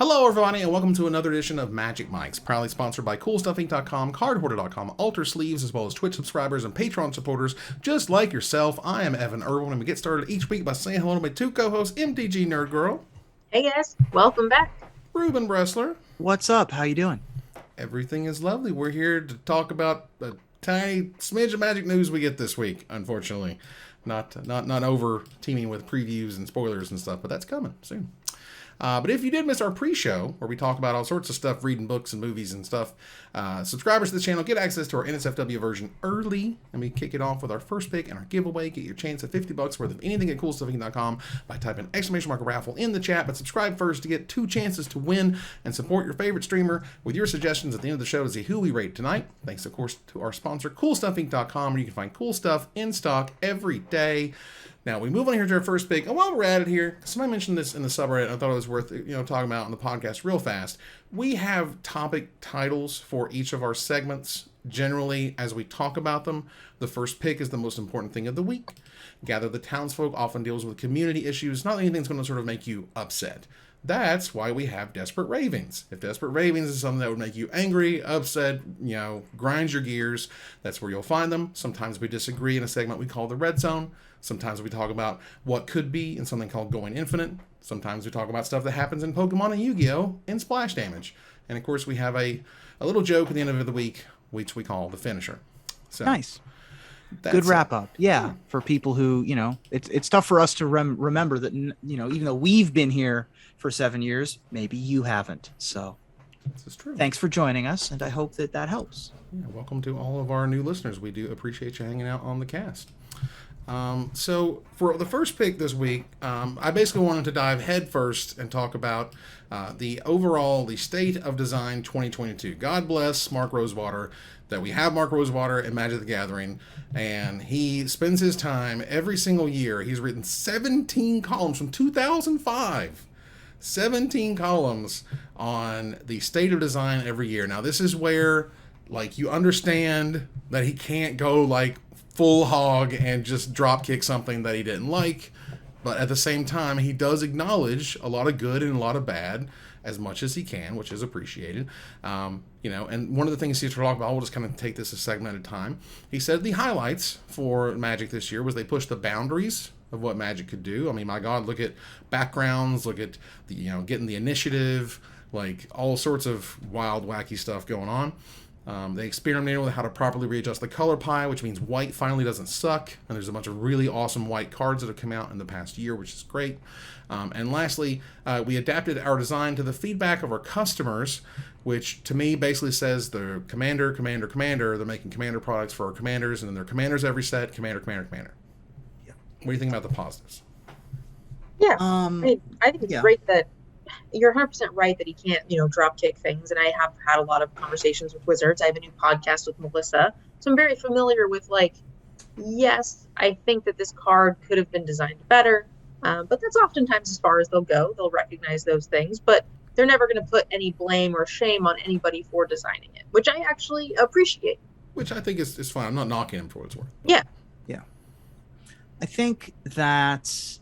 Hello, everybody, and welcome to another edition of Magic Mics, proudly sponsored by CoolStuffInc.com, CardHoarder.com, Alter Sleeves, as well as Twitch subscribers and Patreon supporters just like yourself. I am Evan Irwin, and we get started each week by saying hello to my two co-hosts, MTG Nerd Girl. Hey guys, welcome back. Ruben Bressler. What's up? How you doing? Everything is lovely. We're here to talk about a tiny smidge of Magic news we get this week, unfortunately. Not over teaming with previews and spoilers and stuff, but that's coming soon. But if you did miss our pre-show, where we talk about all sorts of stuff, reading books and movies and stuff, subscribers to the channel get access to our NSFW version early, and we kick it off with our first pick and our giveaway. Get your chance at $50 worth of anything at CoolStuffInc.com by typing !raffle in the chat. But subscribe first to get 2 chances to win and support your favorite streamer with your suggestions at the end of the show to see who we rate tonight. Thanks, of course, to our sponsor, CoolStuffInc.com, where you can find cool stuff in stock every day. Now, we move on here to our first pick, and while we're at it here, somebody mentioned this in the subreddit, and I thought it was worth talking about on the podcast real fast. We have topic titles for each of our segments. Generally, as we talk about them, the first pick is the most important thing of the week. Gather the Townsfolk often deals with community issues, not anything that's going to sort of make you upset. That's why we have Desperate Ravings. If Desperate Ravings is something that would make you angry, upset, grind your gears, that's where you'll find them. Sometimes we disagree in a segment we call the Red Zone. Sometimes we talk about what could be in something called Going Infinite. Sometimes we talk about stuff that happens in Pokemon and Yu-Gi-Oh! In Splash Damage. And of course we have a little joke at the end of the week, which we call the Finisher. So, nice. Good wrap up. Yeah. For people who, it's tough for us to remember that, even though we've been here for 7 years, maybe you haven't. So this is true. Thanks for joining us, and I hope that helps. Yeah, welcome to all of our new listeners. We do appreciate you hanging out on the cast. So for the first pick this week, I basically wanted to dive head first and talk about the state of design 2022. God bless Mark Rosewater that we have Mark Rosewater in Magic the Gathering, and he spends his time every single year. He's written 17 columns from 2005. 17 columns on the state of design every year. Now, this is where, you understand that he can't go, full hog and just drop kick something that he didn't like, but at the same time he does acknowledge a lot of good and a lot of bad as much as he can, which is appreciated. And one of the things he's talking about, we'll just kind of take this a segment at a time. He said the highlights for Magic this year was they pushed the boundaries of what Magic could do. I mean, my God, look at backgrounds, look at the getting the initiative, all sorts of wild, wacky stuff going on. They experimented with how to properly readjust the color pie, which means white finally doesn't suck. And there's a bunch of really awesome white cards that have come out in the past year, which is great. And lastly, we adapted our design to the feedback of our customers, which to me basically says the commander. They're making commander products for our commanders, and then they're commanders every set, commander. Yeah. What do you think about the positives? Yeah, I think it's great that you're 100% right that he can't, drop kick things. And I have had a lot of conversations with Wizards. I have a new podcast with Melissa. So I'm very familiar with yes, I think that this card could have been designed better. But that's oftentimes as far as they'll go. They'll recognize those things, but they're never going to put any blame or shame on anybody for designing it, which I actually appreciate. Which I think is fine. I'm not knocking him for what it's worth. Yeah. Yeah. I think that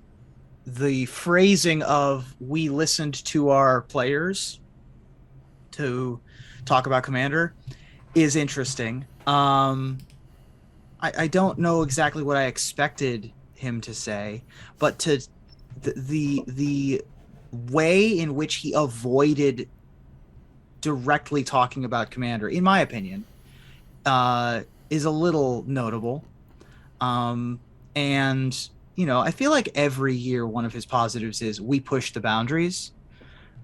the phrasing of we listened to our players to talk about Commander is interesting. I don't know exactly what I expected him to say, but to the way in which he avoided directly talking about Commander, in my opinion, is a little notable. And I feel like every year one of his positives is we push the boundaries.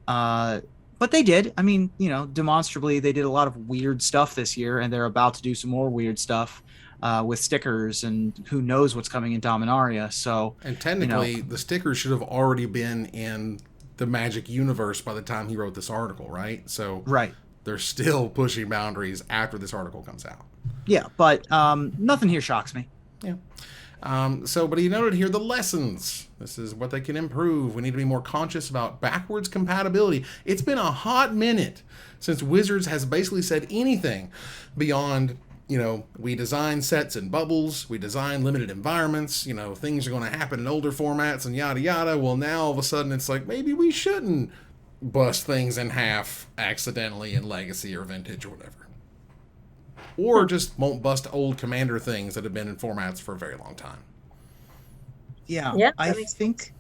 But they did. I mean, demonstrably they did a lot of weird stuff this year, and they're about to do some more weird stuff with stickers, and who knows what's coming in Dominaria. So, and technically the stickers should have already been in the Magic universe by the time he wrote this article, right? So right. They're still pushing boundaries after this article comes out. Yeah, but nothing here shocks me. Yeah. But he noted here the lessons. This is what they can improve. We need to be more conscious about backwards compatibility. It's been a hot minute since Wizards has basically said anything beyond, we design sets and bubbles, we design limited environments, things are going to happen in older formats and yada yada. Well, now all of a sudden it's maybe we shouldn't, bust things in half accidentally in Legacy or Vintage or whatever. Or just won't bust old Commander things that have been in formats for a very long time. Yeah, I think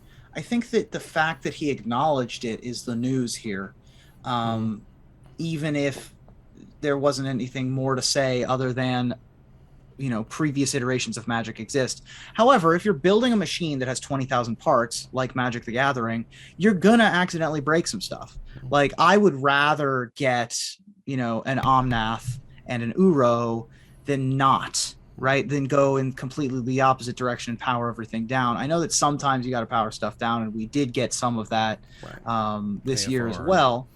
that the fact that he acknowledged it is the news here. Even if there wasn't anything more to say other than, previous iterations of Magic exist. However, if you're building a machine that has 20,000 parts, like Magic the Gathering, you're going to accidentally break some stuff. Like, I would rather get, an Omnath and an Uro than not, right? Than go in completely the opposite direction and power everything down. I know that sometimes you got to power stuff down, and we did get some of that this year as well,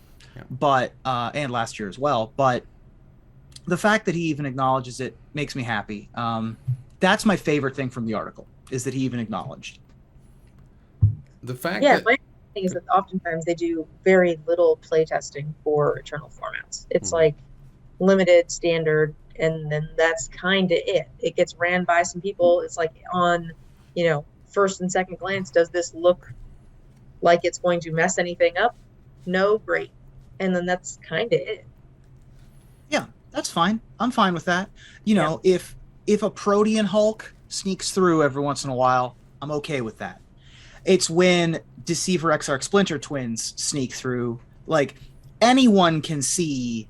but and last year as well. But the fact that he even acknowledges it makes me happy. That's my favorite thing from the article, is that he even acknowledged. The fact my thing is that oftentimes they do very little playtesting for Eternal formats. It's like limited, standard, and then that's kind of it. It gets ran by some people. It's like on, first and second glance, does this look like it's going to mess anything up? No, great. And then that's kind of it. Yeah, that's fine. I'm fine with that. If a Protean Hulk sneaks through every once in a while, I'm okay with that. It's when Deceiver Exarch Splinter Twins sneak through, like, anyone can see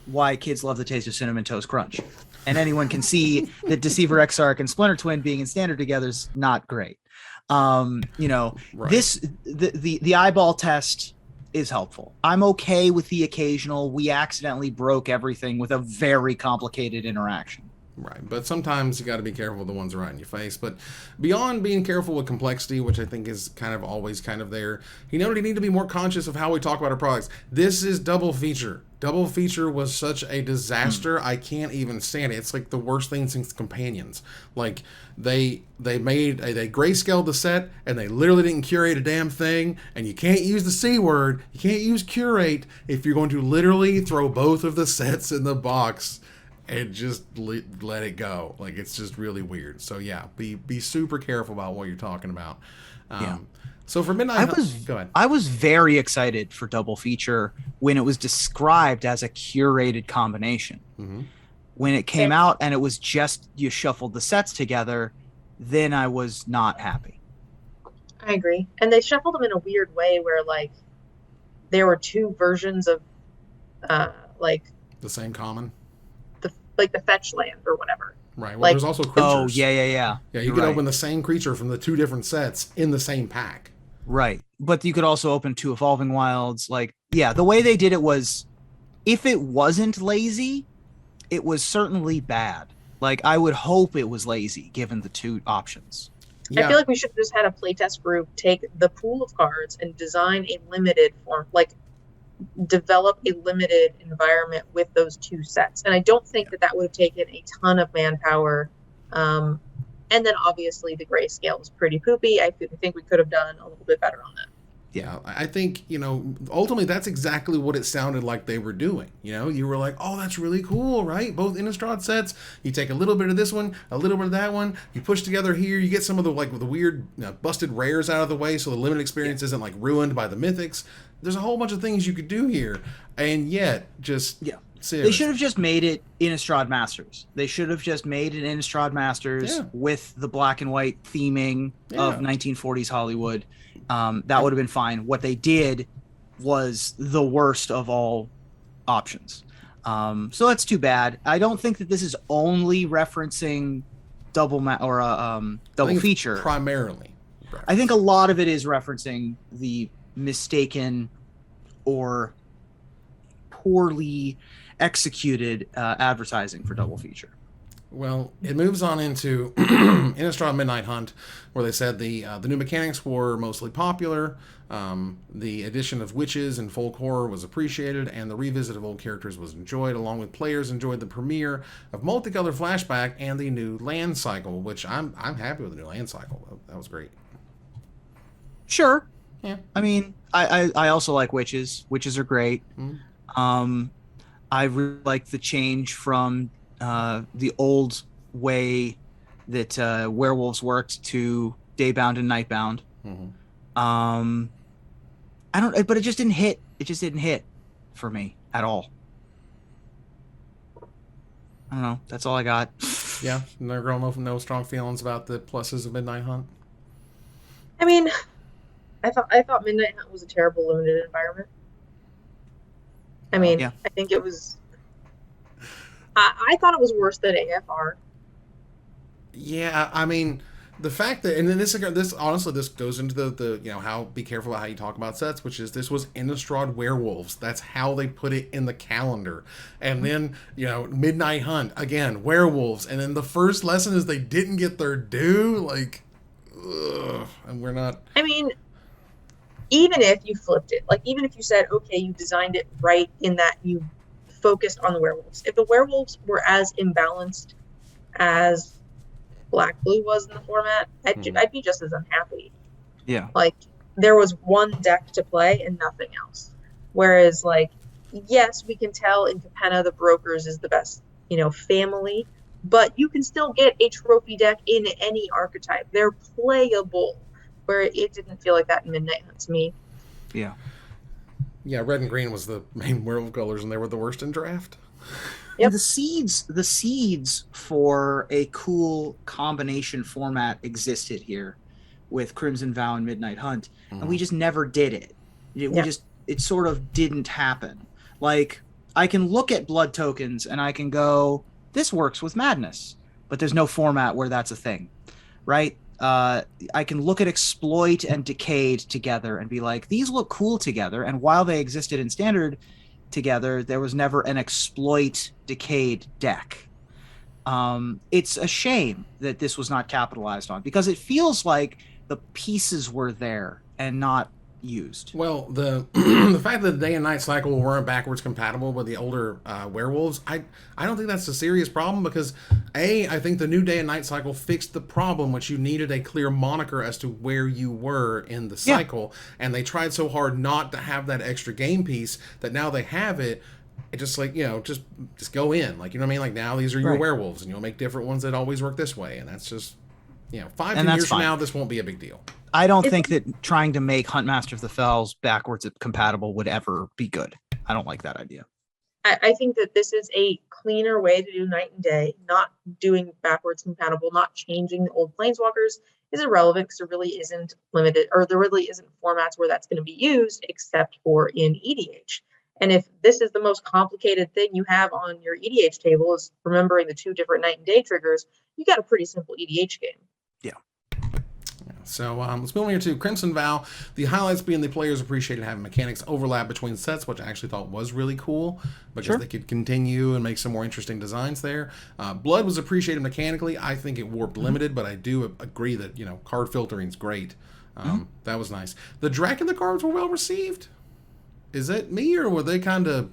why kids love the taste of Cinnamon Toast Crunch. And anyone can see that Deceiver Exarch and Splinter Twin being in standard together is not great. Right. The eyeball test is helpful. I'm okay with the occasional we accidentally broke everything with a very complicated interaction. Right, but sometimes you got to be careful with the ones right in your face. But beyond being careful with complexity, which I think is kind of always kind of there, he noted he need to be more conscious of how we talk about our products. This is Double Feature. Double Feature was such a disaster. I can't even stand it. It's like the worst thing since Companions. Like, they grayscaled the set, and they literally didn't curate a damn thing. And you can't use the C word. You can't use curate if you're going to literally throw both of the sets in the box and just let it go. Like, it's just really weird. So yeah, be super careful about what you're talking about. So for Midnight go ahead. I was very excited for Double Feature when it was described as a curated combination. When it came out and it was just you shuffled the sets together, then I was not happy. I agree. And they shuffled them in a weird way where, like, there were two versions of like the same common, like the fetch land or whatever. Right. Well, there's also creatures. Oh, yeah. Yeah, you can open the same creature from the two different sets in the same pack. Right. But you could also open two Evolving Wilds. Like, yeah, the way they did it was, if it wasn't lazy, it was certainly bad. Like, I would hope it was lazy, given the two options. Yeah. I feel like we should have just had a playtest group take the pool of cards and design a limited form, like, develop a limited environment with those two sets. And I don't think that would have taken a ton of manpower. And then obviously the grayscale was pretty poopy. I think we could have done a little bit better on that. Yeah, I think, ultimately that's exactly what it sounded like they were doing. You were like, oh, that's really cool, right? Both Innistrad sets, you take a little bit of this one, a little bit of that one, you push together here, you get some of the weird busted rares out of the way so the limited experience isn't ruined by the mythics. There's a whole bunch of things you could do here, and yet seriously. They should have just made it Innistrad Masters. They should have just made an Innistrad Masters with the black and white theming of 1940s Hollywood. That would have been fine. What they did was the worst of all options. So that's too bad. I don't think that this is only referencing double feature primarily. I think a lot of it is referencing the mistaken or poorly executed advertising for Double Feature. Well, it moves on into Innistrad Midnight Hunt, where they said the new mechanics were mostly popular, the addition of witches and folk horror was appreciated, and the revisit of old characters was enjoyed, along with players enjoyed the premiere of Multicolor Flashback and the new land cycle, which I'm happy with the new land cycle. That was great. Sure. Yeah. I mean, I also like witches. Witches are great. I really like the change from the old way that werewolves worked to daybound and nightbound. And but it just didn't hit. It just didn't hit for me at all. I don't know. That's all I got. Yeah, no girl, no strong feelings about the pluses of Midnight Hunt. I mean, I thought Midnight Hunt was a terrible limited environment. I mean, yeah. I think it was. I thought it was worse than AFR. Yeah, I mean, the fact that, and then this honestly, this goes into the how be careful how you talk about sets, which is this was Innistrad Werewolves. That's how they put it in the calendar. And then Midnight Hunt again, werewolves, and then the first lesson is they didn't get their due. Like, ugh, and we're not. I mean, even if you flipped it, like even if you said, okay, you designed it right in that you focused on the werewolves. If the werewolves were as imbalanced as Black Blue was in the format, I'd be just as unhappy. Yeah. Like there was one deck to play and nothing else. Whereas like, yes, we can tell in Capenna the Brokers is the best, family, but you can still get a trophy deck in any archetype. They're playable, where it didn't feel like that in Midnight Hunt to me. Yeah. Yeah, red and green was the main werewolf colors, and they were the worst in draft. Yep. The seeds for a cool combination format existed here with Crimson Vow and Midnight Hunt, and we just never did it. It sort of didn't happen. Like, I can look at blood tokens and I can go, this works with Madness, but there's no format where that's a thing, right? I can look at Exploit and Decayed together and be like, these look cool together, and while they existed in Standard together, there was never an Exploit Decayed deck. It's a shame that this was not capitalized on, because it feels like the pieces were there and not used. Well, the the fact that the day and night cycle weren't backwards compatible with the older werewolves, I don't think that's a serious problem, because I think the new day and night cycle fixed the problem, which you needed a clear moniker as to where you were in the cycle, and they tried so hard not to have that extra game piece that now they have it. It just like just go in, like, you know what I mean, like now these are your werewolves, and you'll make different ones that always work this way, and that's just 10 years from now this won't be a big deal. I don't think that trying to make Huntmaster of the Fells backwards compatible would ever be good. I don't like that idea. I think that this is a cleaner way to do night and day. Not doing backwards compatible, not changing the old Planeswalkers is irrelevant, because there really isn't formats where that's going to be used except for in EDH. And if this is the most complicated thing you have on your EDH table is remembering the two different night and day triggers, you got a pretty simple EDH game. Yeah. So let's move on here to Crimson Vow. The highlights being the players appreciated having mechanics overlap between sets, which I actually thought was really cool, because they could continue and make some more interesting designs there. Blood was appreciated mechanically. I think it warped limited, but I do agree that card filtering is great. That was nice. The Dracula cards were well received. Is it me, or were they kind of...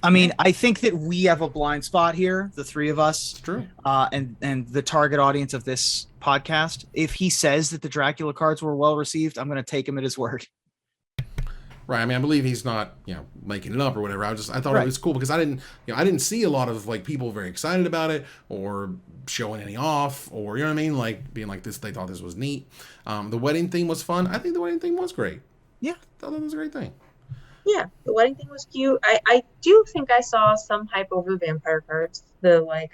I mean, I think that we have a blind spot here, the three of us. It's true. And the target audience of this podcast. If he says that the Dracula cards were well received, I'm going to take him at his word. Right. I mean, I believe he's not, making it up or whatever. I thought it was cool, because I didn't see a lot of like people very excited about it or showing any off, or what I mean, like being like this. They thought this was neat. The wedding theme was fun. I think the wedding theme was great. Yeah, I thought that was a great thing. Yeah, the wedding thing was cute. I do think I saw some hype over the vampire cards, the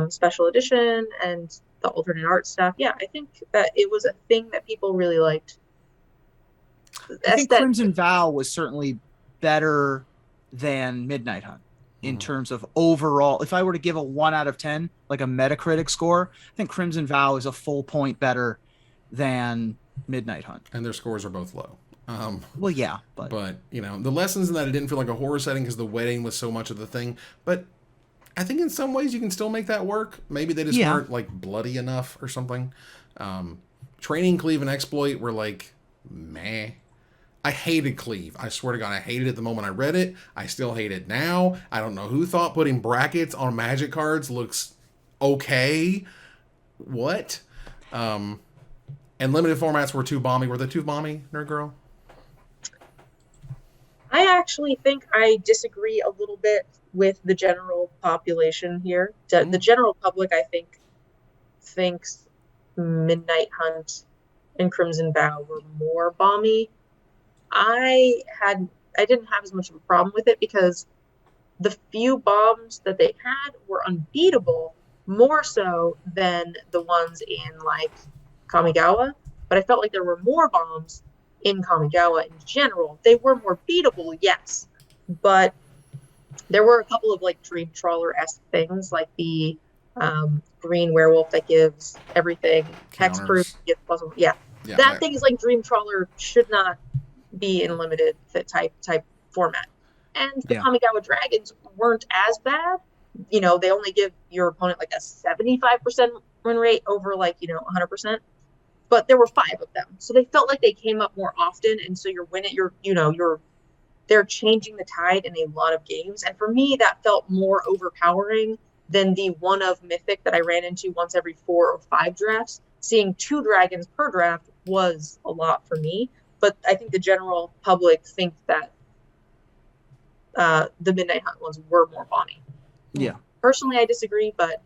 special edition and the alternate art stuff. Yeah, I think that it was a thing that people really liked. I think Crimson Vow was certainly better than Midnight Hunt in terms of overall. If I were to give a 1 out of 10, like a Metacritic score, I think Crimson Vow is a full point better than Midnight Hunt. And their scores are both low. Well, yeah, but the lessons in that, it didn't feel like a horror setting because the wedding was so much of the thing. But I think in some ways you can still make that work. Maybe they just weren't like bloody enough or something. Training, Cleave, and Exploit were like meh. I hated Cleave. I swear to God, I hated it the moment I read it. I still hate it now. I don't know who thought putting brackets on Magic cards looks okay. What? And limited formats were too bomby. Were they too bomby, Nerd Girl? I actually think I disagree a little bit with the general population here. The general public, I think, thinks Midnight Hunt and Crimson Vow were more bomby. I didn't have as much of a problem with it because the few bombs that they had were unbeatable, more so than the ones in like Kamigawa. But I felt like there were more bombs in Kamigawa in general. They were more beatable, yes, but there were a couple of like Dream Trawler-esque things, like the green werewolf that gives everything hexproof. Yeah, that thing is like Dream Trawler should not be in limited type format. And the Kamigawa dragons weren't as bad. They only give your opponent like a 75% win rate over like 100%. But there were 5 of them, so they felt like they came up more often, and so they're changing the tide in a lot of games. And for me, that felt more overpowering than the one of Mythic that I ran into once every 4 or 5 drafts. Seeing 2 dragons per draft was a lot for me. But I think the general public think that the Midnight Hunt ones were more bonny. Yeah. Personally, I disagree, but...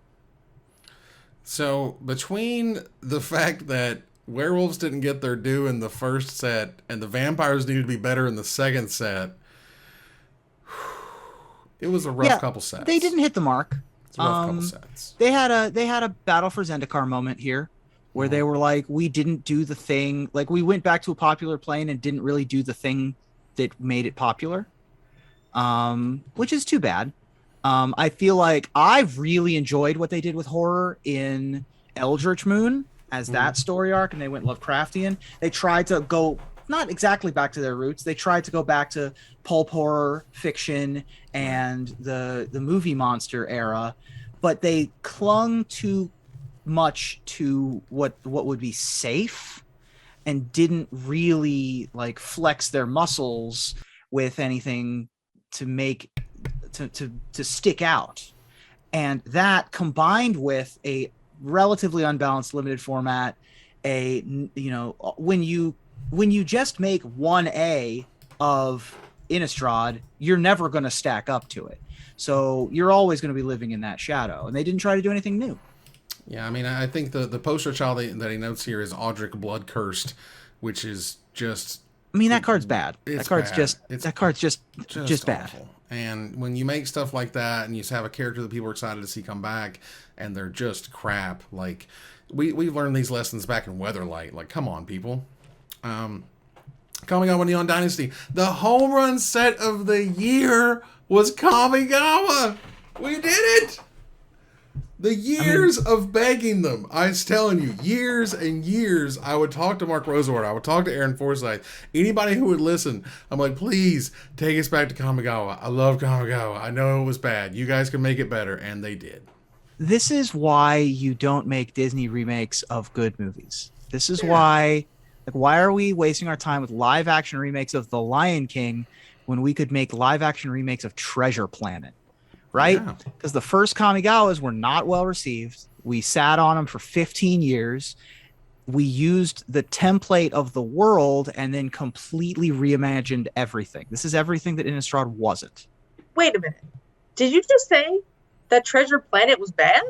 So, between the fact that werewolves didn't get their due in the first set and the vampires needed to be better in the second set, it was a rough couple sets. They didn't hit the mark. It's a rough couple sets. They had a Battle for Zendikar moment here where they were like, we didn't do the thing. Like, we went back to a popular plane and didn't really do the thing that made it popular, which is too bad. I feel like I've really enjoyed what they did with horror in Eldritch Moon as that story arc, and they went Lovecraftian. They tried to go not exactly back to their roots. They tried to go back to pulp horror fiction and the movie monster era, but they clung too much to what would be safe and didn't really like flex their muscles with anything to make to stick out. And that combined with a relatively unbalanced limited format, when you just make 1A of Innistrad, you're never going to stack up to it. So you're always going to be living in that shadow. And they didn't try to do anything new. Yeah, I mean, I think the poster child that he notes here is Audric Blood Cursed, which is just... I mean, that card's bad. That card's just bad. And when you make stuff like that and you have a character that people are excited to see come back and they're just crap, like we've learned these lessons back in Weatherlight. Like, come on, people. Kamigawa Neon Dynasty. The home run set of the year was Kamigawa. We did it. The years of begging them. I was telling you, years and years, I would talk to Mark Rosewater. I would talk to Aaron Forsyth. Anybody who would listen, I'm like, please take us back to Kamigawa. I love Kamigawa. I know it was bad. You guys can make it better. And they did. This is why you don't make Disney remakes of good movies. This is why are we wasting our time with live action remakes of The Lion King when we could make live action remakes of Treasure Planet? Right? Because the first Kamigawas were not well received. We sat on them for 15 years. We used the template of the world and then completely reimagined everything. This is everything that Innistrad wasn't. Wait a minute. Did you just say that Treasure Planet was bad?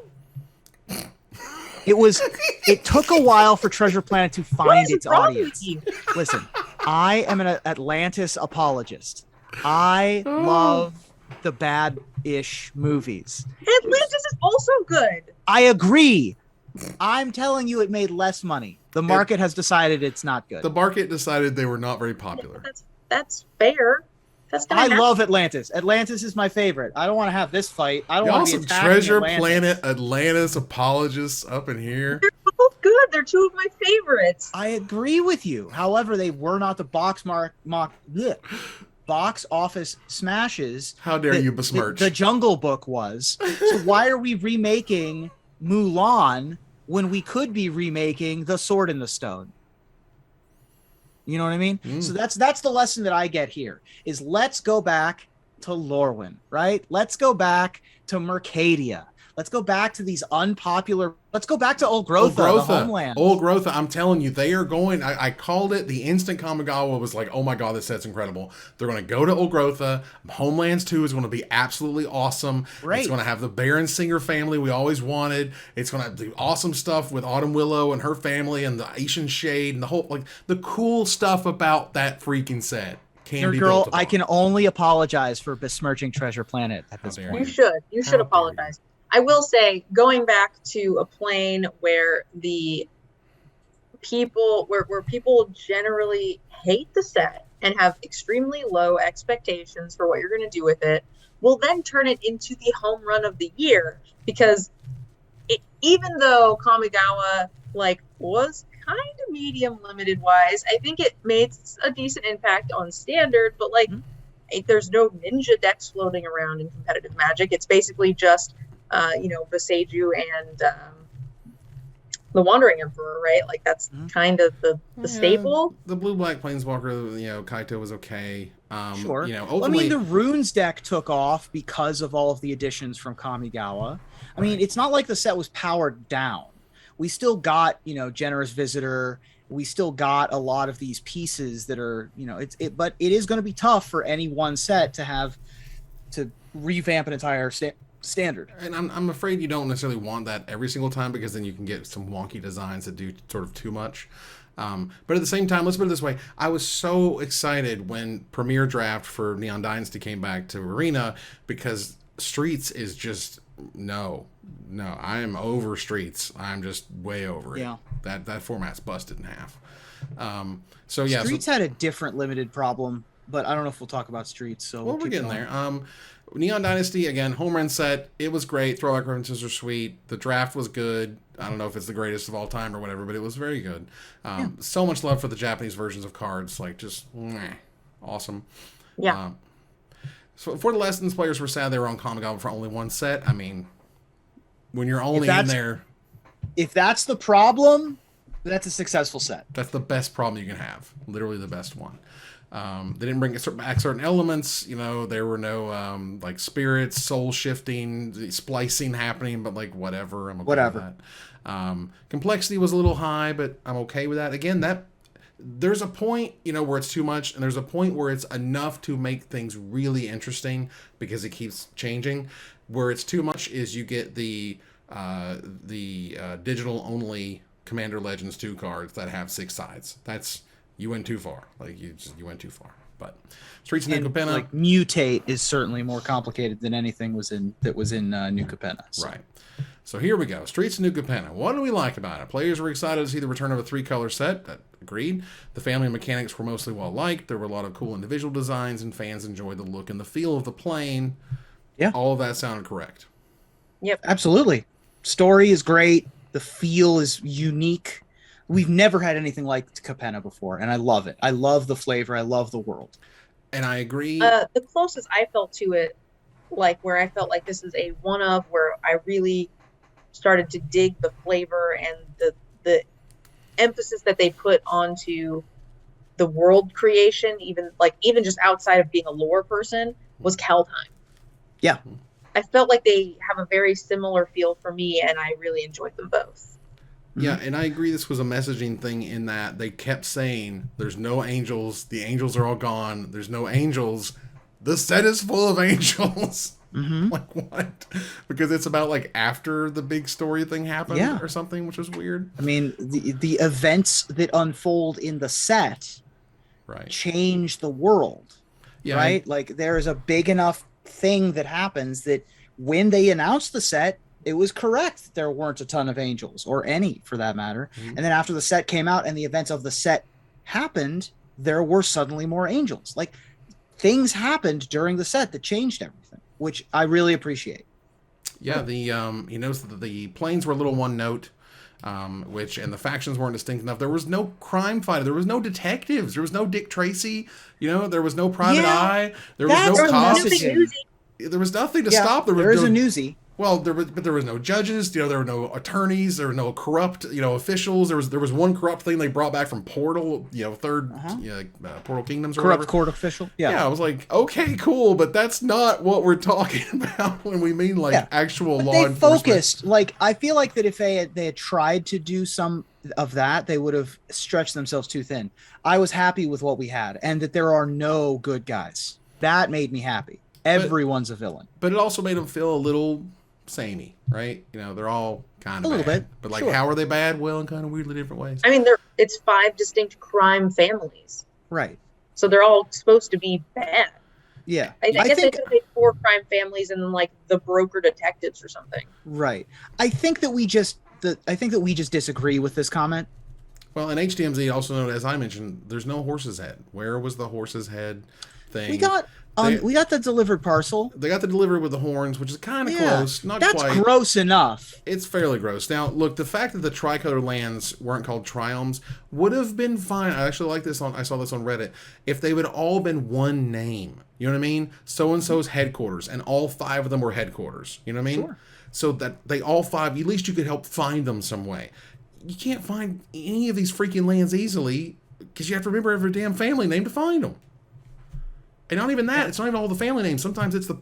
It took a while for Treasure Planet to find its audience. Listen, I am an Atlantis apologist. I love the bad-ish movies. Atlantis is also good. I agree. I'm telling you it made less money. The market has decided it's not good. The market decided they were not very popular. That's fair. I love Atlantis. Atlantis is my favorite. I don't want to have this fight. I don't want to be attacking Treasure Atlantis. Planet Atlantis apologists up in here. They're both good. They're two of my favorites. I agree with you. However, they were not the box office smashes. How dare you besmirch? The Jungle Book was. So why are we remaking Mulan when we could be remaking The Sword in the Stone? You know what I mean? So that's the lesson that I get here is let's go back to Lorwyn, right? Let's go back to Mercadia. Let's go back to these unpopular. Let's go back to Old Grotha, the homeland. Old Grotha, I'm telling you, they are going. I called it the instant Kamigawa was like, oh my god, this set's incredible. They're going to go to Old Grotha. Homelands 2 is going to be absolutely awesome. Right. It's going to have the Baron Singer family we always wanted. It's going to do awesome stuff with Autumn Willow and her family and the Ancient Shade and the whole, like, the cool stuff about that freaking set. Girl, I can only apologize for besmirching Treasure Planet at this point. You should apologize. I will say, going back to a plane where people generally hate the set and have extremely low expectations for what you're going to do with it, will then turn it into the home run of the year, because even though Kamigawa was kind of medium limited wise, I think it made a decent impact on standard, but there's no ninja decks floating around in competitive Magic. It's basically just Boseiju and the Wandering Emperor, right? Like, that's kind of the staple. The blue-black Planeswalker, Kaito was okay. Sure. Ultimately, I mean, the Runes deck took off because of all of the additions from Kamigawa. I mean, it's not like the set was powered down. We still got, Generous Visitor. We still got a lot of these pieces that are, but it is going to be tough for any one set to revamp an entire standard. And I'm afraid you don't necessarily want that every single time, because then you can get some wonky designs that do sort of too much. But at the same time, let's put it this way. I was so excited when Premier Draft for Neon Dynasty came back to Arena, because Streets is just, no, I am over Streets. I'm just way over it. Yeah. That format's busted in half. Streets had a different limited problem, but I don't know if we'll talk about Streets. So we're getting there. Neon Dynasty, again, home run set. It was great. Throwback references are sweet. The draft was good. I don't know if it's the greatest of all time or whatever, but it was very good. So much love for the Japanese versions of cards. Awesome. Yeah. So for the lessons, players were sad they were on Kamigawa for only one set. I mean, when you're only in there... If that's the problem, that's a successful set. That's the best problem you can have. Literally the best one. They didn't bring back certain elements. There were no spirits, soul shifting, splicing happening, but whatever. I'm okay with that. Complexity was a little high, but I'm okay with that. Again, there's a point, where it's too much, and there's a point where it's enough to make things really interesting because it keeps changing. Where it's too much is you get the digital only Commander Legends 2 cards that have 6 sides. You went too far. You went too far. But Streets of New Capenna, mutate is certainly more complicated than anything that was in New Capenna. So. Right. So here we go. Streets of New Capenna. What do we like about it? Players were excited to see the return of a 3-color set. Agreed. The family mechanics were mostly well liked. There were a lot of cool individual designs, and fans enjoyed the look and the feel of the plane. Yeah. All of that sounded correct. Yep. Absolutely. Story is great. The feel is unique. We've never had anything like Capenna before, and I love it. I love the flavor. I love the world. And I agree. The closest I felt to it, where I felt like this is a one-of, where I really started to dig the flavor and the emphasis that they put onto the world creation, even just outside of being a lore person, was Kaldheim. Yeah. I felt like they have a very similar feel for me, and I really enjoyed them both. Yeah, and I agree this was a messaging thing in that they kept saying, there's no angels, the angels are all gone, there's no angels, the set is full of angels. Mm-hmm. What? Because it's about after the big story thing happened or something, which was weird. I mean, the events that unfold in the set change the world, right? There is a big enough thing that happens that when they announced the set, it was correct. There weren't a ton of angels, or any for that matter. Mm-hmm. And then after the set came out and the events of the set happened, there were suddenly more angels. Things happened during the set that changed everything, which I really appreciate. Yeah, he knows that the planes were a little one note, and the factions weren't distinct enough. There was no crime fighter. There was no detectives. There was no Dick Tracy. There was no Private Eye. There was no cops. There was nothing to stop. There is a newsie. Well, but there was no judges. There were no attorneys. There were no corrupt, officials. There was one corrupt thing they brought back from Portal, third, Portal Kingdoms or corrupt whatever. court official. Yeah, I was like, okay, cool, but that's not what we're talking about when we mean actual but law they enforcement. Focused. I feel like that if they had tried to do some of that, they would have stretched themselves too thin. I was happy with what we had, and that there are no good guys. That made me happy. Everyone's a villain. But it also made them feel a little samey, right? They're all kind of a little bit, but how are they bad? Well, in kind of weirdly different ways. I mean, it's 5 distinct crime families, right? So they're all supposed to be bad. Yeah, I guess they could make 4 crime families and then the broker detectives or something. Right. I think that we just disagree with this comment. Well, in HDMZ, also known as I mentioned, there's no horse's head. Where was the horse's head thing? We got the delivered parcel. They got the delivery with the horns, which is kind of close. Not that's quite. That's gross enough. It's fairly gross. Now, look, the fact that the tricolor lands weren't called triomes would have been fine. I actually like this I saw this on Reddit. If they would all been one name, you know what I mean? So-and-so's headquarters, and all 5 of them were headquarters. You know what I mean? Sure. So that they all 5, at least you could help find them some way. You can't find any of these freaking lands easily because you have to remember every damn family name to find them. And not even that. It's not even all the family names. Sometimes it's the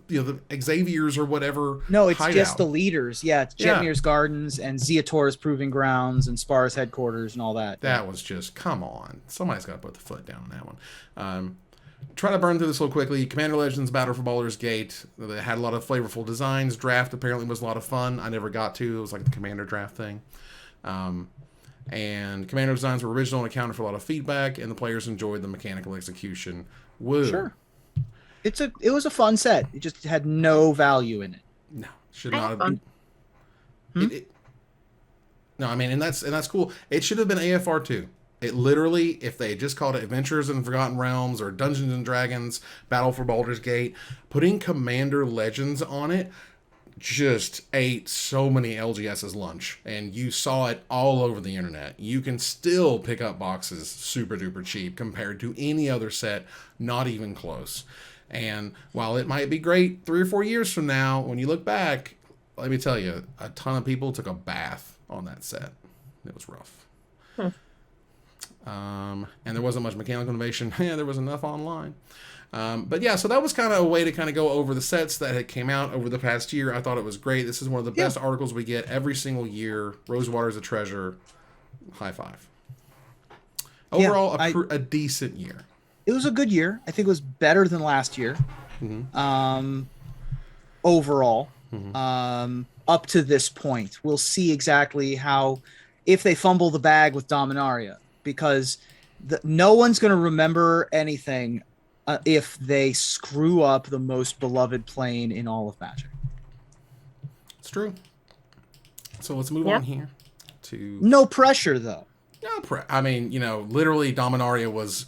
Xavier's or whatever. No, it's hideout. just the leaders. Yeah, it's Jetmir's Gardens and Ziator's Proving Grounds and Spar's headquarters and all that. That was just, come on. Somebody's got to put the foot down on that one. Try to burn through this a little quickly. Commander Legends Battle for Baldur's Gate. They had a lot of flavorful designs. Draft apparently was a lot of fun. I never got to. It was like the Commander draft thing. And Commander designs were original and accounted for a lot of feedback, and the players enjoyed the mechanical execution. Woo. Sure. It was a fun set. It just had no value in it. No, should not have been. No, I mean, and that's cool. It should have been AFR 2. It literally, if they had just called it Adventures in Forgotten Realms or Dungeons and Dragons Battle for Baldur's Gate, putting Commander Legends on it just ate so many LGS's lunch, and you saw it all over the internet. You can still pick up boxes super duper cheap compared to any other set, not even close. And while it might be great 3 or 4 years from now, when you look back, let me tell you, a ton of people took a bath on that set. It was rough. And there wasn't much mechanical innovation. Yeah, there was enough online. But yeah, so that was kind of a way to kind of go over the sets that had came out over the past year. I thought it was great. This is one of the best articles we get every single year. Rosewater is a treasure. High five. Overall, a decent year. It was a good year. I think it was better than last year. Overall, up to this point, we'll see exactly how, if they fumble the bag with Dominaria, because no one's going to remember anything if they screw up the most beloved plane in all of Magic. It's true. So let's move on here to... No pressure, though. I mean, literally Dominaria was,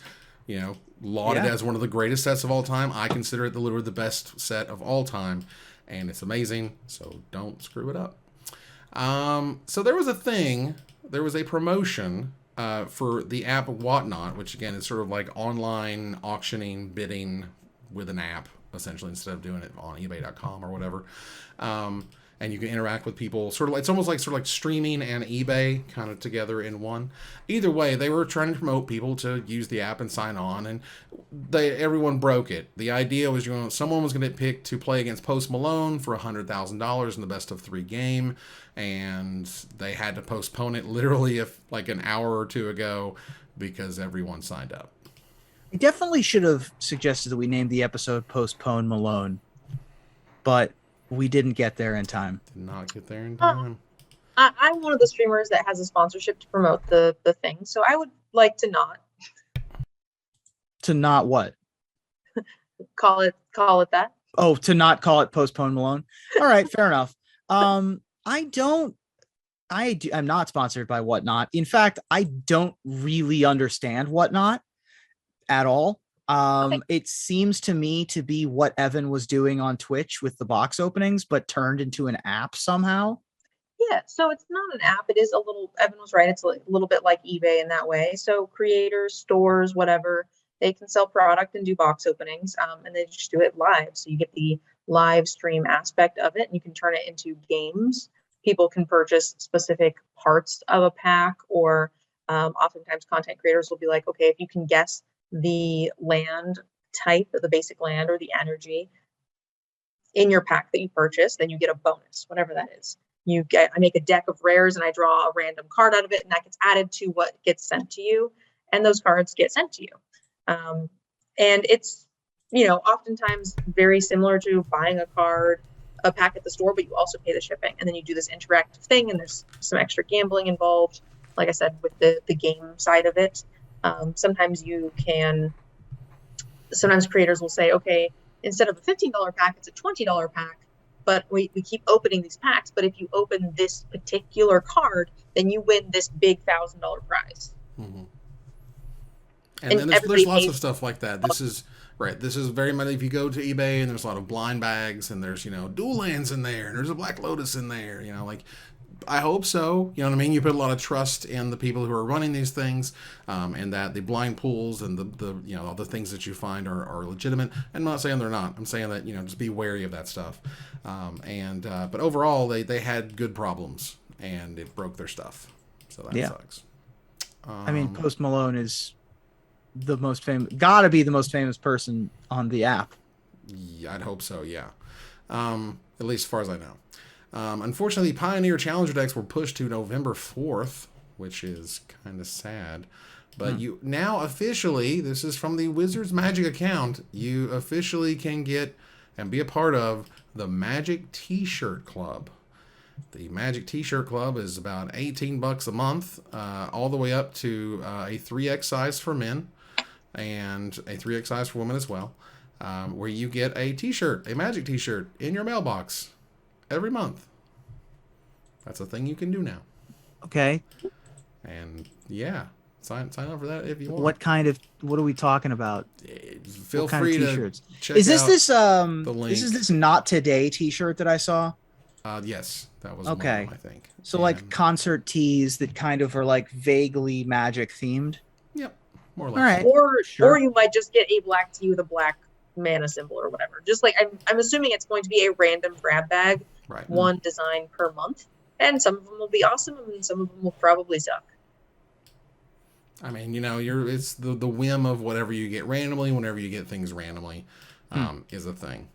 lauded as one of the greatest sets of all time. I consider it literally the best set of all time, and it's amazing, so don't screw it up. So there was a promotion for the app Whatnot, which again is sort of like online auctioning, bidding with an app, essentially, instead of doing it on eBay.com or whatever. And you can interact with people, it's almost like streaming and eBay kind of together in one. Either way, they were trying to promote people to use the app and sign on, and everyone broke it. The idea was someone was going to get picked to play against Post Malone for $100,000 in the best of 3 game, and they had to postpone it literally an hour or 2 ago because everyone signed up. I definitely should have suggested that we named the episode Postpone Malone, but we didn't get there in time. Did not get there in time. I'm one of the streamers that has a sponsorship to promote the thing, so I would like to not. To not what? Call it that. Oh, to not call it Postpone Malone. All right, fair enough. I'm not sponsored by Whatnot. In fact, I don't really understand Whatnot at all. It seems to me to be what Evan was doing on Twitch with the box openings, but turned into an app somehow. Yeah, so it's not an app. It is Evan was right. It's a little bit like eBay in that way. So creators, stores, whatever, they can sell product and do box openings, and they just do it live. So you get the live stream aspect of it, and you can turn it into games. People can purchase specific parts of a pack, or oftentimes content creators will be like, okay, if you can guess the land type, the basic land or the energy in your pack that you purchase, then you get a bonus, whatever that is. I make a deck of rares and I draw a random card out of it, and that gets added to what gets sent to you, and those cards get sent to you. And it's, oftentimes very similar to buying a pack at the store, but you also pay the shipping, and then you do this interactive thing, and there's some extra gambling involved, like I said, with the game side of it. Sometimes creators will say, okay, instead of a $15 pack, it's a $20 pack, but we keep opening these packs, but if you open this particular card, then you win this big $1,000 prize. Mm-hmm. And then there's lots of stuff like that. This is very much, if you go to eBay, and there's a lot of blind bags, and there's, dual lands in there, and there's a Black Lotus in there, I hope so. You know what I mean? You put a lot of trust in the people who are running these things, and that the blind pools and the all the things that you find are legitimate. I'm not saying they're not. I'm saying that, just be wary of that stuff. But overall, they had good problems, and it broke their stuff. So that sucks. Post Malone is the most famous, gotta be the most famous person on the app. Yeah, I'd hope so. Yeah. At least as far as I know. Unfortunately, Pioneer Challenger decks were pushed to November 4th, which is kind of sad. But you now officially, this is from the Wizards Magic account, you officially can get and be a part of the Magic T-Shirt Club. The Magic T-Shirt Club is about $18 a month, all the way up to a 3X size for men and a 3X size for women as well, where you get a T-shirt, a Magic T-shirt, in your mailbox every month. That's a thing you can do now. Okay. And yeah, sign up for that if you want. What are we talking about? Feel free to check Is this out the link. Is this Not Today T-shirt that I saw? Yes, that was okay. one, I think. So like concert tees that kind of are like vaguely Magic themed. Yep, more or less. All right. Or you might just get a black tee with a black mana symbol or whatever. Just like I'm assuming it's going to be a random grab bag, right? One design per month, and some of them will be awesome, and some of them will probably suck. I mean, it's the whim of whatever you get randomly, whenever you get things randomly, is a thing.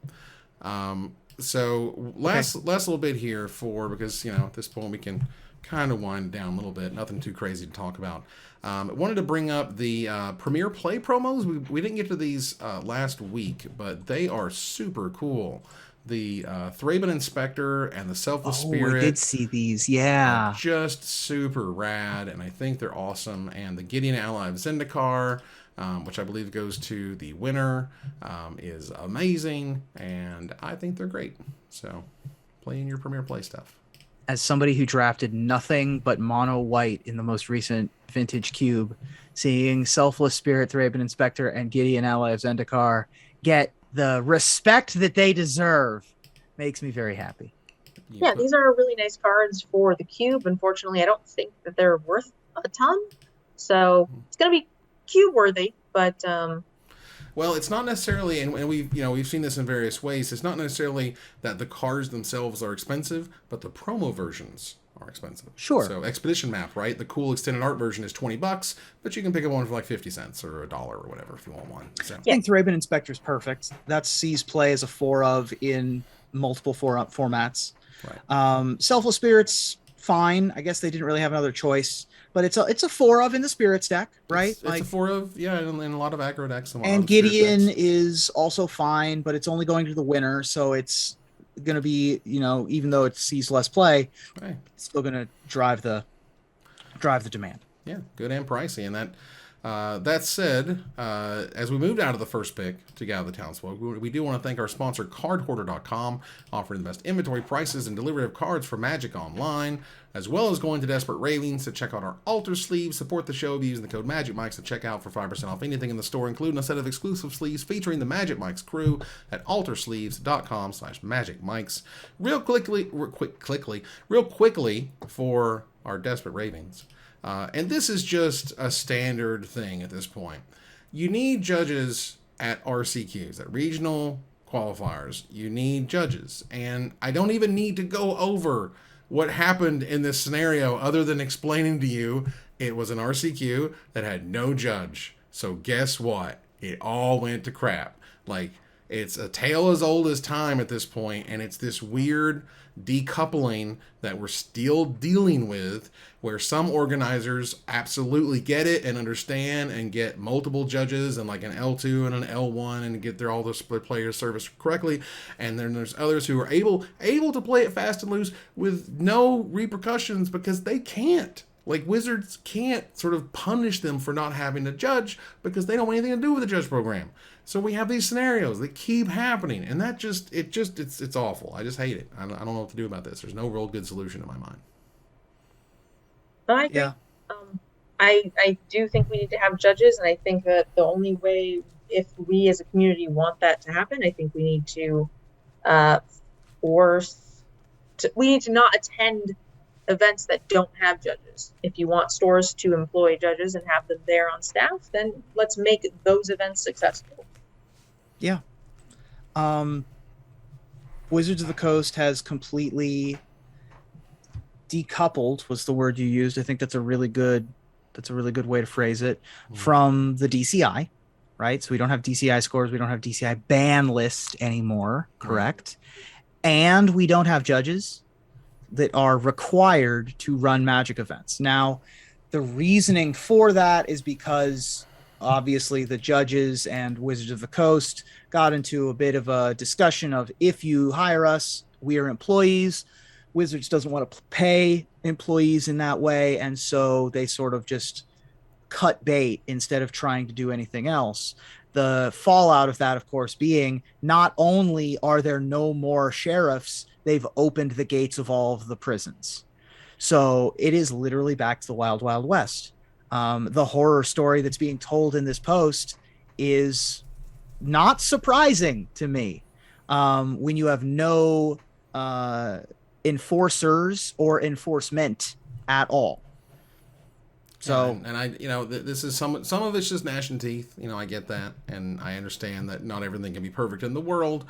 So last little bit here because at this point we can kind of wind down a little bit. Nothing too crazy to talk about. I wanted to bring up the Premier Play promos. We didn't get to these last week, but they are super cool. The Thraben Inspector and the Selfless Spirit. I did see these, yeah. Just super rad, and I think they're awesome. And the Gideon Ally of Zendikar, which I believe goes to the winner, is amazing, and I think they're great. So play in your Premier Play stuff. As somebody who drafted nothing but mono white in the most recent Vintage Cube, seeing Selfless Spirit, Thraben Inspector, and Gideon Ally of Zendikar get the respect that they deserve makes me very happy. Yeah, these are really nice cards for the Cube. Unfortunately, I don't think that they're worth a ton, so it's going to be Cube worthy, but well, it's not necessarily, and we've seen this in various ways. It's not necessarily that the cards themselves are expensive, but the promo versions are expensive. Sure. So Expedition Map, right? The cool extended art version is $20, but you can pick up one for like 50 cents or $1 or whatever if you want one. So. I think Thraben Inspector is perfect. That sees play as a 4 of in multiple formats. Right. Selfless Spirit's fine. I guess they didn't really have another choice. But it's a 4 of in the Spirits deck, right? It's a 4 of, in a lot of aggro decks. And Gideon is also fine, but it's only going to the winner, so it's going to be, even though it sees less play, right, it's still going to drive the demand. Yeah, good and pricey. And that said, as we moved out of the first pick to gather the Townsfolk, we do want to thank our sponsor, CardHoarder.com, offering the best inventory prices and delivery of cards for Magic Online, as well as going to Desperate Ravings to check out our Altar sleeves. Support the show by using the code MagicMikes to check out for 5% off anything in the store, including a set of exclusive sleeves featuring the Magic Mikes crew at altarsleeves.com/MagicMikes. Real quickly for our Desperate Ravings. And this is just a standard thing at this point. You need judges at RCQs, at regional qualifiers. You need judges. And I don't even need to go over what happened in this scenario other than explaining to you it was an RCQ that had no judge. So guess what? It all went to crap. Like, it's a tale as old as time at this point, and it's this weird decoupling that we're still dealing with, where some organizers absolutely get it and understand and get multiple judges and like an L2 and an L1 and get all the players serviced correctly, and then there's others who are able to play it fast and loose with no repercussions because they can't. Like, Wizards can't sort of punish them for not having a judge because they don't want anything to do with the judge program. So we have these scenarios that keep happening, and that it's awful. I just hate it. I don't know what to do about this. There's no real good solution in my mind. I agree. Yeah. I do think we need to have judges, and I think that the only way, if we as a community want that to happen, I think we need to we need to not attend events that don't have judges. If you want stores to employ judges and have them there on staff, then let's make those events successful. Yeah. Wizards of the Coast has completely decoupled, was the word you used. I think that's a really good way to phrase it, from the DCI, right? So we don't have DCI scores, we don't have DCI ban list anymore, correct? And we don't have judges that are required to run Magic events. Now, the reasoning for that is because obviously the judges and Wizards of the Coast got into a bit of a discussion of, if you hire us, we are employees. Wizards doesn't want to pay employees in that way, and so they sort of just cut bait instead of trying to do anything else. The fallout of that, of course, being not only are there no more sheriffs, they've opened the gates of all of the prisons. So it is literally back to the Wild Wild West. The horror story that's being told in this post is not surprising to me. When you have no enforcers or enforcement at all. So, and I, this is some of it's just gnashing teeth. I get that, and I understand that not everything can be perfect in the world.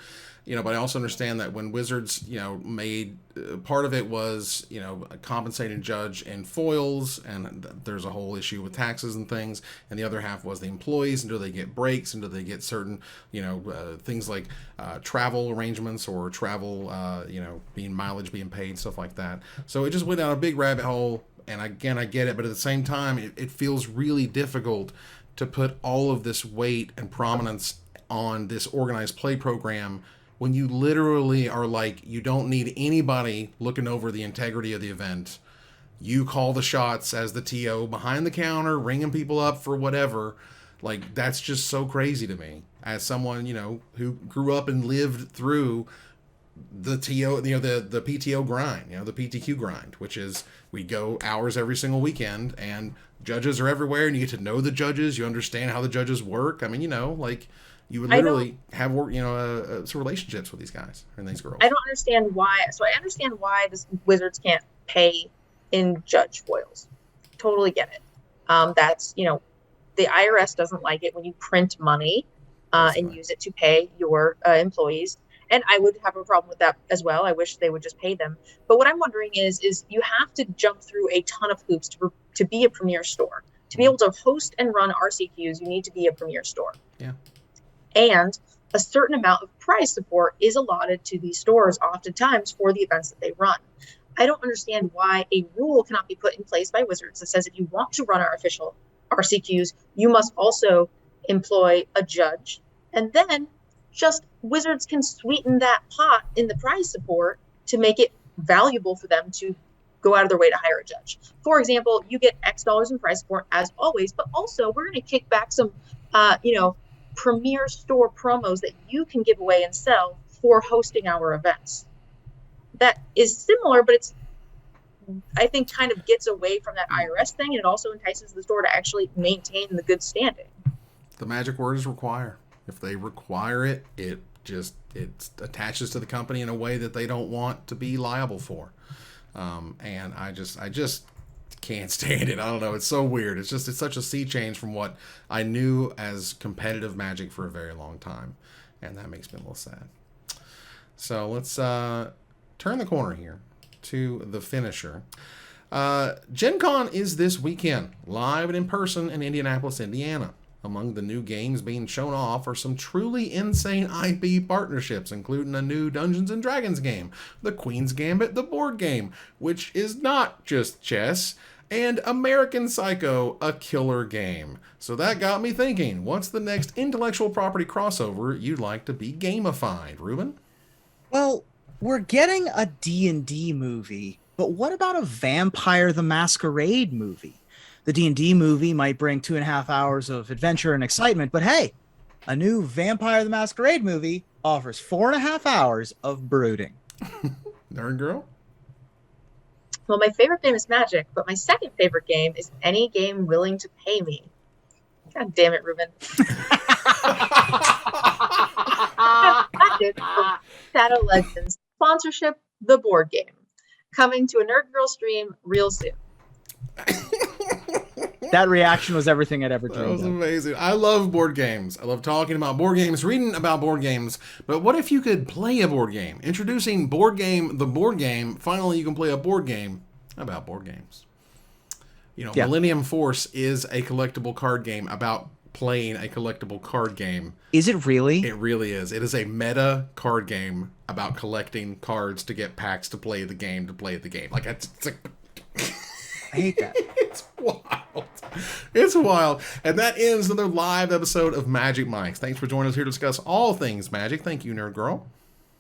But I also understand that when Wizards, made part of it was, a compensating judge and foils, and there's a whole issue with taxes and things, and the other half was the employees, and do they get breaks, and do they get certain, things like travel arrangements or travel, mileage being paid, stuff like that. So it just went down a big rabbit hole, and again, I get it, but at the same time, it feels really difficult to put all of this weight and prominence on this organized play program when you literally are like, you don't need anybody looking over the integrity of the event. You call the shots as the TO behind the counter, ringing people up for whatever. Like, that's just so crazy to me. As someone, who grew up and lived through the TO, the PTO grind, the PTQ grind, which is we go hours every single weekend, and judges are everywhere, and you get to know the judges. You understand how the judges work. I mean, you would literally have some relationships with these guys and these girls. I don't understand why. So I understand why the Wizards can't pay in judge foils. Totally get it. That's, the IRS doesn't like it when you print money and use it to pay your employees. And I would have a problem with that as well. I wish they would just pay them. But what I'm wondering is you have to jump through a ton of hoops to be a premier store. To be able to host and run RCQs, you need to be a premier store. Yeah. And a certain amount of prize support is allotted to these stores oftentimes for the events that they run. I don't understand why a rule cannot be put in place by Wizards that says if you want to run our official RCQs, you must also employ a judge. And then just Wizards can sweeten that pot in the prize support to make it valuable for them to go out of their way to hire a judge. For example, you get X dollars in prize support as always, but also we're going to kick back some, premier store promos that you can give away and sell for hosting our events. That is similar, but it's, I think, kind of gets away from that IRS thing, and it also entices the store to actually maintain the good standing. The magic word is require. If they require it, it attaches to the company in a way that they don't want to be liable for. And I just can't stand it. I don't know. It's so weird. It's such a sea change from what I knew as competitive Magic for a very long time. and that makes me a little sad. So let's turn the corner here to the finisher. Gen Con is this weekend, live and in person in Indianapolis, Indiana. Among the new games being shown off are some truly insane IP partnerships, including a new Dungeons & Dragons game, the Queen's Gambit, the board game, which is not just chess, and American Psycho, a killer game. So that got me thinking, what's the next intellectual property crossover you'd like to be gamified, Ruben? Well, we're getting a D&D movie, but what about a Vampire the Masquerade movie? The D&D movie might bring 2.5 hours of adventure and excitement, but hey, a new Vampire the Masquerade movie offers 4.5 hours of brooding. Nerd girl? Well, my favorite game is Magic, but my second favorite game is any game willing to pay me. God damn it, Ruben. Shadow Legends sponsorship, the board game. Coming to a Nerd Girl stream real soon. That reaction was everything I'd ever dreamed of. That was amazing. I love board games. I love talking about board games, reading about board games. But what if you could play a board game? Introducing Board Game, the board game. Finally, you can play a board game about board games. You know, Millennium Force is a collectible card game about playing a collectible card game. Is it really? It really is. It is a meta card game about collecting cards to get packs to play the game, Like, it's like... I hate that. It's wild. It's wild. And that ends another live episode of Magic Mike's. Thanks for joining us here to discuss all things Magic. Thank you, Nerd Girl.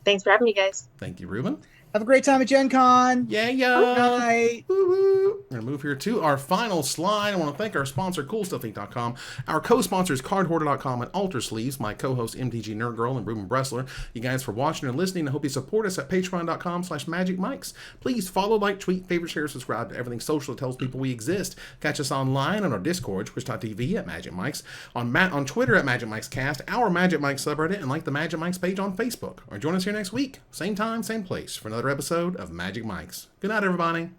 Thanks for having me, guys. Thank you, Ruben. Have a great time at Gen Con. Yeah. Good night. Woo-hoo. We're going to move here to our final slide. I want to thank our sponsor, CoolStuffInc.com, our co-sponsors, CardHoarder.com and Alter Sleeves, my co-host, MTG Nerd Girl and Ruben Bressler. You guys for watching and listening. I hope you support us at patreon.com/magicmikes. Please follow, like, tweet, favorite, share, subscribe to everything social that tells people we exist. Catch us online on our Discord, twitch.tv at Magic Mikes, on Twitter at Magic Mikes Cast, our Magic Mikes subreddit, and like the Magic Mikes page on Facebook. Or join us here next week, same time, same place, for another episode of Magic Mikes. Good night, everybody.